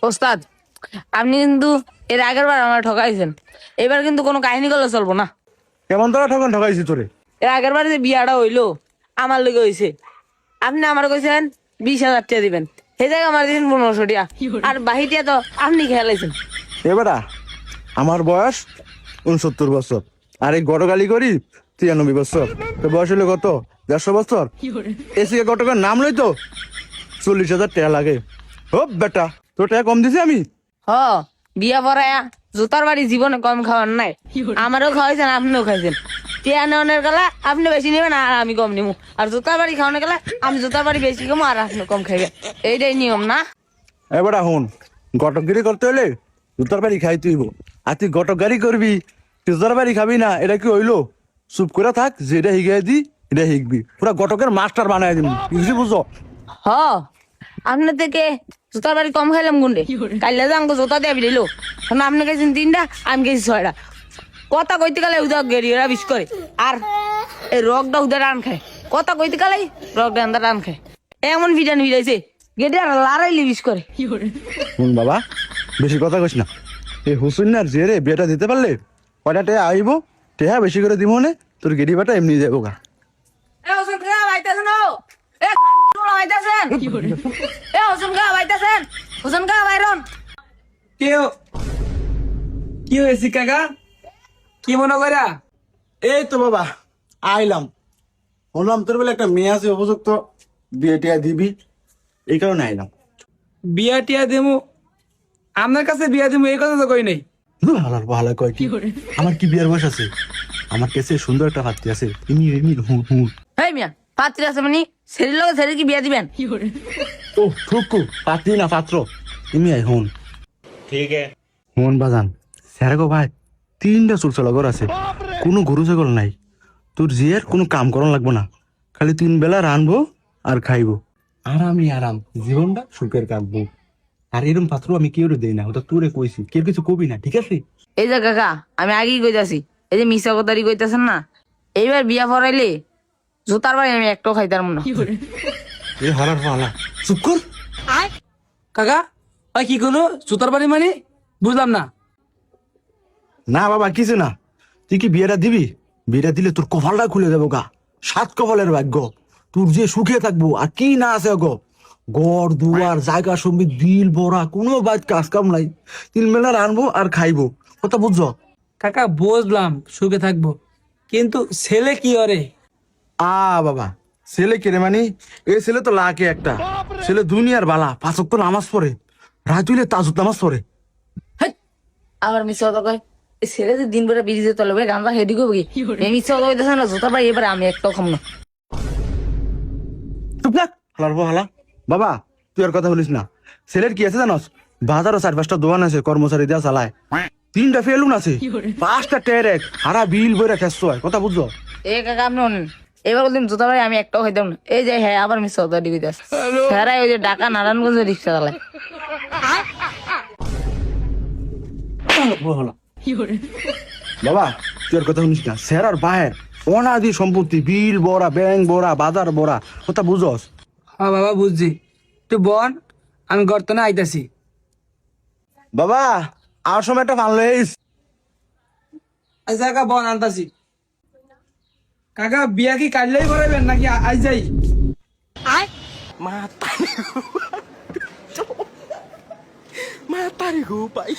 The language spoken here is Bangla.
ওস্তাদ, আপনি কিন্তু এর আগের বার আমার ঠকাইছেন, এবার কিন্তু কোনো কাহিনী করলে চলবো না। কেমন তোরা ঠকাইছি তোরে? এর আগের বার যে বিয়াটা হইলো আমার লেগে হয়েছে, আপনি আমার কইছেন 20,000 টাকা দিবেন, সেই জায়গায় আমার দিন 1500 টাকা, আর বাহিটিয়া তো আপনি খেয়ালাইছেন। এবারা আমার বয়স 69 বছর, আর এই গটগালি করি 93 বছর। তো বয়স হলো কত? 150 বছর। এসি গটকার নাম লই তো 40,000 টাকা লাগে। ও বেটা, তোর টাকা কম দিছি আমি? হ, বিয়া পড়ায়া জুতার বাড়ি জীবনে কম খাওয়ার নাই। আমারও খাওয়াইছেন, আপনিও খাইছেন। টিয়া নেওয়ানের গেলা আপনি বেশি নেবেন আর আমি কম নিবো, আর জুতার বাড়ি খাওয়ানোর গেলা আমি জুতার বাড়ি বেশি খাবো আর আপনি কম খাইবেন। এইটাই নিয়ম না? এবারা হুন, গটকগিরি করতে হলে জুতার বাড়ি খাই তুইব, আর তুই গটকগারি করবি জুতার বাড়ি খাবি না, এটা কি হইলো? চুপ করে থাক, যেটা শিখাই দি এটা শিখবি, পুরা গটকের মাস্টার বানাই দিবি, বুঝি? বুঝো? হ, আপনার থেকে জুতার বাড়ি কম খাইলাম গুন্ডে, কাইলে যে আমাকে জুতা দিয়ে দিল, আপনি গেছেন 3টা, আমি গেছি 6টা। কথা কইতে গেলে উদা গেরিয়েরা বিষ করে, আর এই রগটা উদা রান খায়। কথা কইতে গেলে রগটা আন্দা রান খায়, এমন ভিটান ভিড়াইছে গেটে আর লড়াইলে বিষ করে। হুন বাবা, বেশি কথা কইস না। এই হুসুনার জেরে বিয়েটা দিতে পারলে কয়টা টেহা আইব, টেহা বেশি করে দিব নে, তোর গেড়ি বাটা এমনি যাবো গা। এ হোসেন খা বাইতাছেন, এ বাইতাছেন, এ হোসেন খা বাইতাছেন, হোসেন খা বাইরন। কেউ কি হয়েছে কাকা? কি মনে করা? এই তো বাবা আইলাম, বললাম তোর বলে একটা মেয়ে আছে উপযুক্ত, বিয়ে টিয়া দিবি, এই কারণে আইলাম। বিয়া টিয়া দেমু? আপনার কাছে বিয়া দেমু এই কথা তো কই নাই। ভালো ভালো কয় কি, আমার কি বিয়ের বয়স আছে? আমার কাছে সুন্দর একটা পাত্রী আছে, ইমি ইমি হুঁ হুঁ। হেই মিয়া, পাত্রী আছে মানে ছেলের লগে ছেলে কি বিয়া দিবেন? ও ঠুকু, পাত্রী না পাত্র। ইমি আই হুন। ठीक है। হুন বাজান, স্যার গো ভাই, 3টা চুলচলা ঘর আছে, কোনো গরু ছাগল নাই, তোর জিয়ার কোনো কাম করান লাগবো না, খালি 3 বেলা রানবো আর খাইবো, আরামই আরাম, জীবনটা সুখের কাটবো। আর এরম পাত্র আমি কেউ দেই না, ওটা তোরে কইছি, কেউ কিছু কবি না, ঠিক আছে? এই যে কাকা, আমি আগেই কইতাছি, এই যে মিশা কথারি কইতাছেন না, এইবার বিয়া পড়াইলে জুতার বাড়ি আমি একটাও খাইতাম না। এ হারার পালা, চুপ কর। কাকা ওই কি করলো? জুতার বাড়ি মানে বুঝলাম না। না বাবা কিছু না, তুই কি বিয়েটা দিবি? বিয়েটা দিলে তোর কপালটা খুলে দেবো গা, 7 কপালের ভাগ্য, তোর যে সুখে থাকবো, আর কি না আছে গো, ঘর দুয়ার জায়গা সম্বিত বিল ভরা, কোনো বাইত কাজ কাম নাই, 3 বেলা রানবো আর খাইবো, কথা বুঝছো? কাকা বুঝলাম সুখে থাকবো, কিন্তু ছেলে কি ওরে? বাবা, ছেলে কেড়ে মানি, এই ছেলে তো লাখে একটা, ছেলে দুনিয়ার বালা, 5 ওয়াক্ত নামাজ পড়ে, রাত হইলে তাজুদ নামাজ পড়ে। হেই, আবার মিশা কথা কয়, এই ছেলে যে দিন বেড়া বিড়িতে তলে বেড়ে গান্দা হেডি করবো কি? এই মিশা কথা কইতাছে না, জুতার বাড়ি এবারে আমি একটাও খাম না। চুপ থাক, হালার পর হালা। বাবা তুই আর কথা বলিস না, ছেলের কি আছে জানোস? বাজারও 4-5টা দোকান আছে, কর্মচারী দেওয়া চালায়, 3টা ফেলুন আছে, 5টা টেরেক, হারা বিল বইরা খেসছো হয়, কথা বুঝছো? এ কাকা আপনি শোনেন, এবার বলতেন জুতার বাড়ি আমি একটাও খাইতাম না, এই যে হ্যাঁ আবার মিশা কথা কইতাছে, স্যারাই ওই যে ঢাকা নারায়ণগঞ্জে রিক্সা চালায়। বাবা তুই আর কথা শুনিস না, স্যার আর বাহের অনাদি সম্পত্তি, বিল বড়া, ব্যাংক বড়া, বাজার বড়া, কথা বুঝস? হ্যাঁ বাবা বুঝছি, তুই বল, আমি গর্তনে আইতাছি। বাবা আর সময় একটা ফান লইস। আচ্ছা কাকা বল আনতাছি। কাকা বিয়া কি কাটলেই করাবেন নাকি আজ যাই? Mata ni ko, pai.